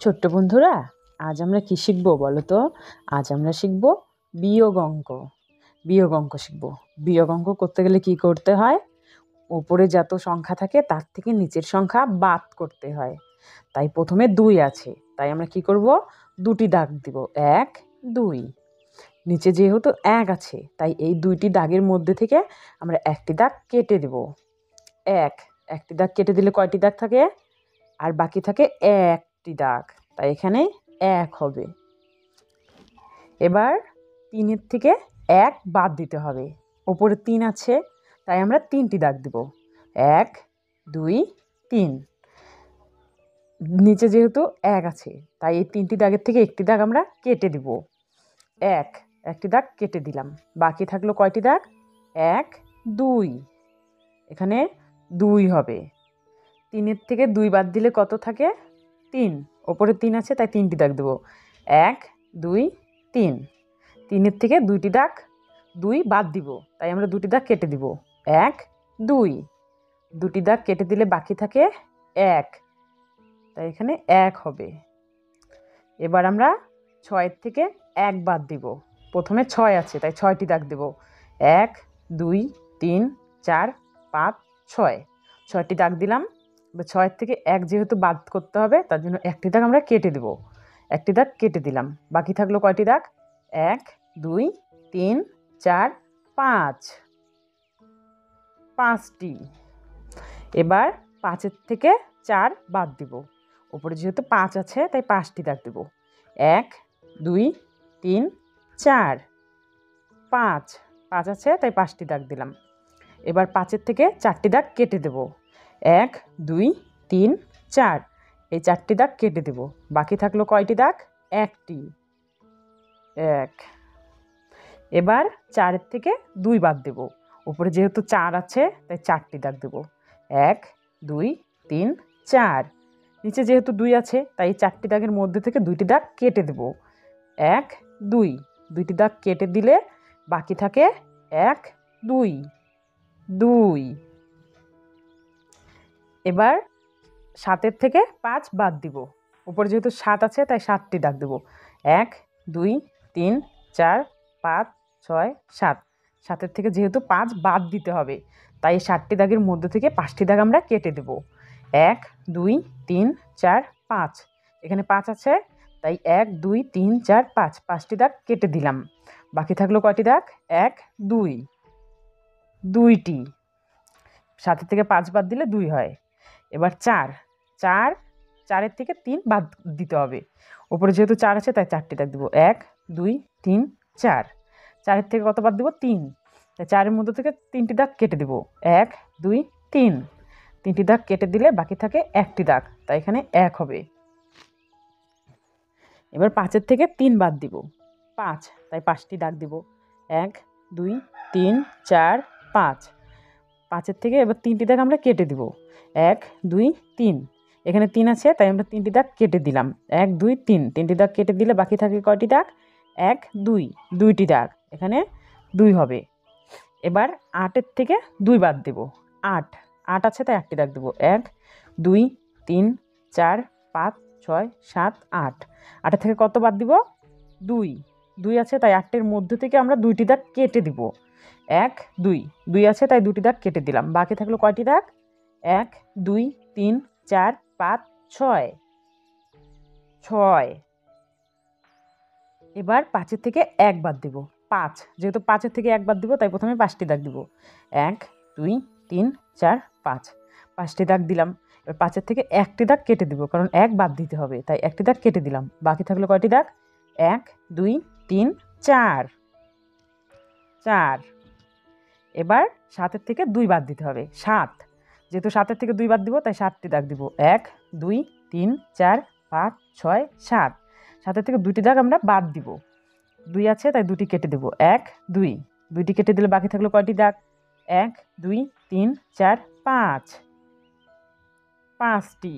ছোট্ট বন্ধুরা, আজ আমরা কি শিখবো বলো তো? আজ আমরা শিখবো বিয়োগ অঙ্ক। বিয়োগ অঙ্ক শিখবো। বিয়োগ অঙ্ক করতে গেলে কি করতে হয়? ওপরে যত সংখ্যা থাকে তার থেকে নিচের সংখ্যা বাদ করতে হয়। তাই প্রথমে 2 আছে, তাই আমরা কি করব? দুটি দাগ দিব, 1 2। নিচে যেহেতু 1 আছে, তাই এই দুইটি দাগের মধ্যে থেকে আমরা একটি দাগ কেটে দেব। একটি দাগ কেটে দিলে কয়টি দাগ থাকে? আর বাকি থাকে একটি দাগ, তাই এখানে 1 হবে। এবার 3-এর থেকে 1 বাদ দিতে হবে। ওপরে 3 আছে, তাই আমরা 3টি দাগ দিব, 1 2 3। নিচে যেহেতু 1 আছে, তাই এই 3টি দাগের থেকে একটি দাগ আমরা কেটে দিব। একটি দাগ কেটে দিলাম, বাকি থাকলো কয়টি দাগ? 1 2। এখানে 2 হবে। 3-এর থেকে 2 বাদ দিলে কত থাকে? 3। ওপরে 3 আছে, তাই 3টি দাগ দেবো, 1 2 3। 3-এর থেকে 2টি দাগ 2 বাদ দিব, তাই আমরা 2টি দাগ কেটে দিব, 1 2। 2টি দাগ কেটে দিলে বাকি থাকে 1, তাই এখানে 1 হবে। এবার আমরা 6-এর থেকে 1 বাদ দিব। প্রথমে 6 আছে, তাই 6টি দাগ দেব, 1 2 3 4 5 6। 6টি দাগ দিলাম। এবার 6-এর থেকে 1 যেহেতু বাদ করতে হবে, তার জন্য একটি দাগ আমরা কেটে দেব। একটি দাগ কেটে দিলাম, বাকি থাকলো কয়টি দাগ? 1 2 3 4 5, 5টি। এবার 5-এর থেকে 4 বাদ দিব। উপরে যেহেতু 5 আছে, তাই 5টি দাগ দেব, 1 2 3 4 5। 5 আছে, তাই 5টি দাগ দিলাম। এবার 5-এর থেকে 4টি দাগ কেটে দেব, 1 2 3 4। এই 4টি দাগ কেটে দেব, বাকি থাকলো কয়টি দাগ? 1টি, 1। এবার 4-এর থেকে 2 বাদ দেব। উপরে যেহেতু 4 আছে, তাই 4টি দাগ দেব, 1 2 3 4। নিচে যেহেতু 2 আছে, তাই 4টি দাগের মধ্যে থেকে 2টি দাগ কেটে দেব, 1 2। 2টি দাগ কেটে দিলে বাকি থাকে 1 2 2। এবার 7-এর থেকে 5 বাদ দিব। উপরে যেহেতু 7 আছে, তাই 7টি দাগ দেব, 1 2 3 4 5 6 7। 7-এর থেকে যেহেতু 5 বাদ দিতে হবে, তাই 7টি দাগের মধ্যে থেকে 5টি দাগ আমরা কেটে দেব, 1 2 3 4 5। এখানে 5 আছে, তাই 1 2 3 4 5। 5টি দাগ কেটে দিলাম, বাকি থাকলো কয়টি দাগ? 1 2 2টি। 7-এর থেকে 5 বাদ দিলে 2 হয়। এবার 4-4-4-এর থেকে 3 বাদ দিতে হবে। ওপরে যেহেতু 4 আছে, তাই 4টি দাগ দেবো, 1 2 3 4। 4-এর থেকে কত বাদ দেবো? 3। তাই 4-এর মধ্যে থেকে 3টি দাগ কেটে দেবো, 1 2 3। 3টি দাগ কেটে দিলে বাকি থাকে একটি দাগ, তাই এখানে 1 হবে। এবার 5-এর থেকে 3 বাদ দিব, 5, তাই 5টি দাগ দিব, 1 2 3 4 5। 5-এর থেকে এবার 3টি দাগ আমরা কেটে দিব, 1 2 3। এখানে 3 আছে, তাই আমরা 3টি দাগ কেটে দিলাম, 1 2 3। 3টি দাগ কেটে দিলে বাকি থাকে কয়টি দাগ? 1 2 2টি দাগ, এখানে 2 হবে। এবার 8-এর থেকে 2 বাদ দেব, 8 আছে, তাই 8টি দাগ দেব, 1 2 3 4 5 6 7 8। 8-এর থেকে কত বাদ দিব? 2 আছে, তাই 8-এর মধ্যে থেকে আমরা 2টি দাগ কেটে দিব, 1 2 আছে, তাই 2টি দাগ কেটে দিলাম। বাকি থাকলো কয়টি দাগ? 1 2 3 4 5 6 6। এবার 5-এর থেকে 1 বাদ দেব, 5। যেহেতু 5-এর থেকে 1 বাদ দিব, তাই প্রথমে 5টি দাগ দিব, 1 2 3 4 5। 5টি দাগ দিলাম। এবার 5-এর থেকে 1টি দাগ কেটে দিব, কারণ 1 বাদ দিতে হবে, তাই 1টি দাগ কেটে দিলাম। বাকি থাকলো কয়টি দাগ? 1 2 3 4 4। এবার 7-এর থেকে 2 বাদ দিতে হবে, 7। যেহেতু 7-এর থেকে 2 বাদ দিব, তাই 7টি দাগ দিব, 1 2 3 4 5 6 7। 7-এর থেকে 2টি দাগ আমরা বাদ দিব, 2 আছে, তাই 2টি কেটে দেব, 1 2। 2টি কেটে দিলে বাকি থাকলো কয়টি দাগ? 1 2 3 4 5, 5টি।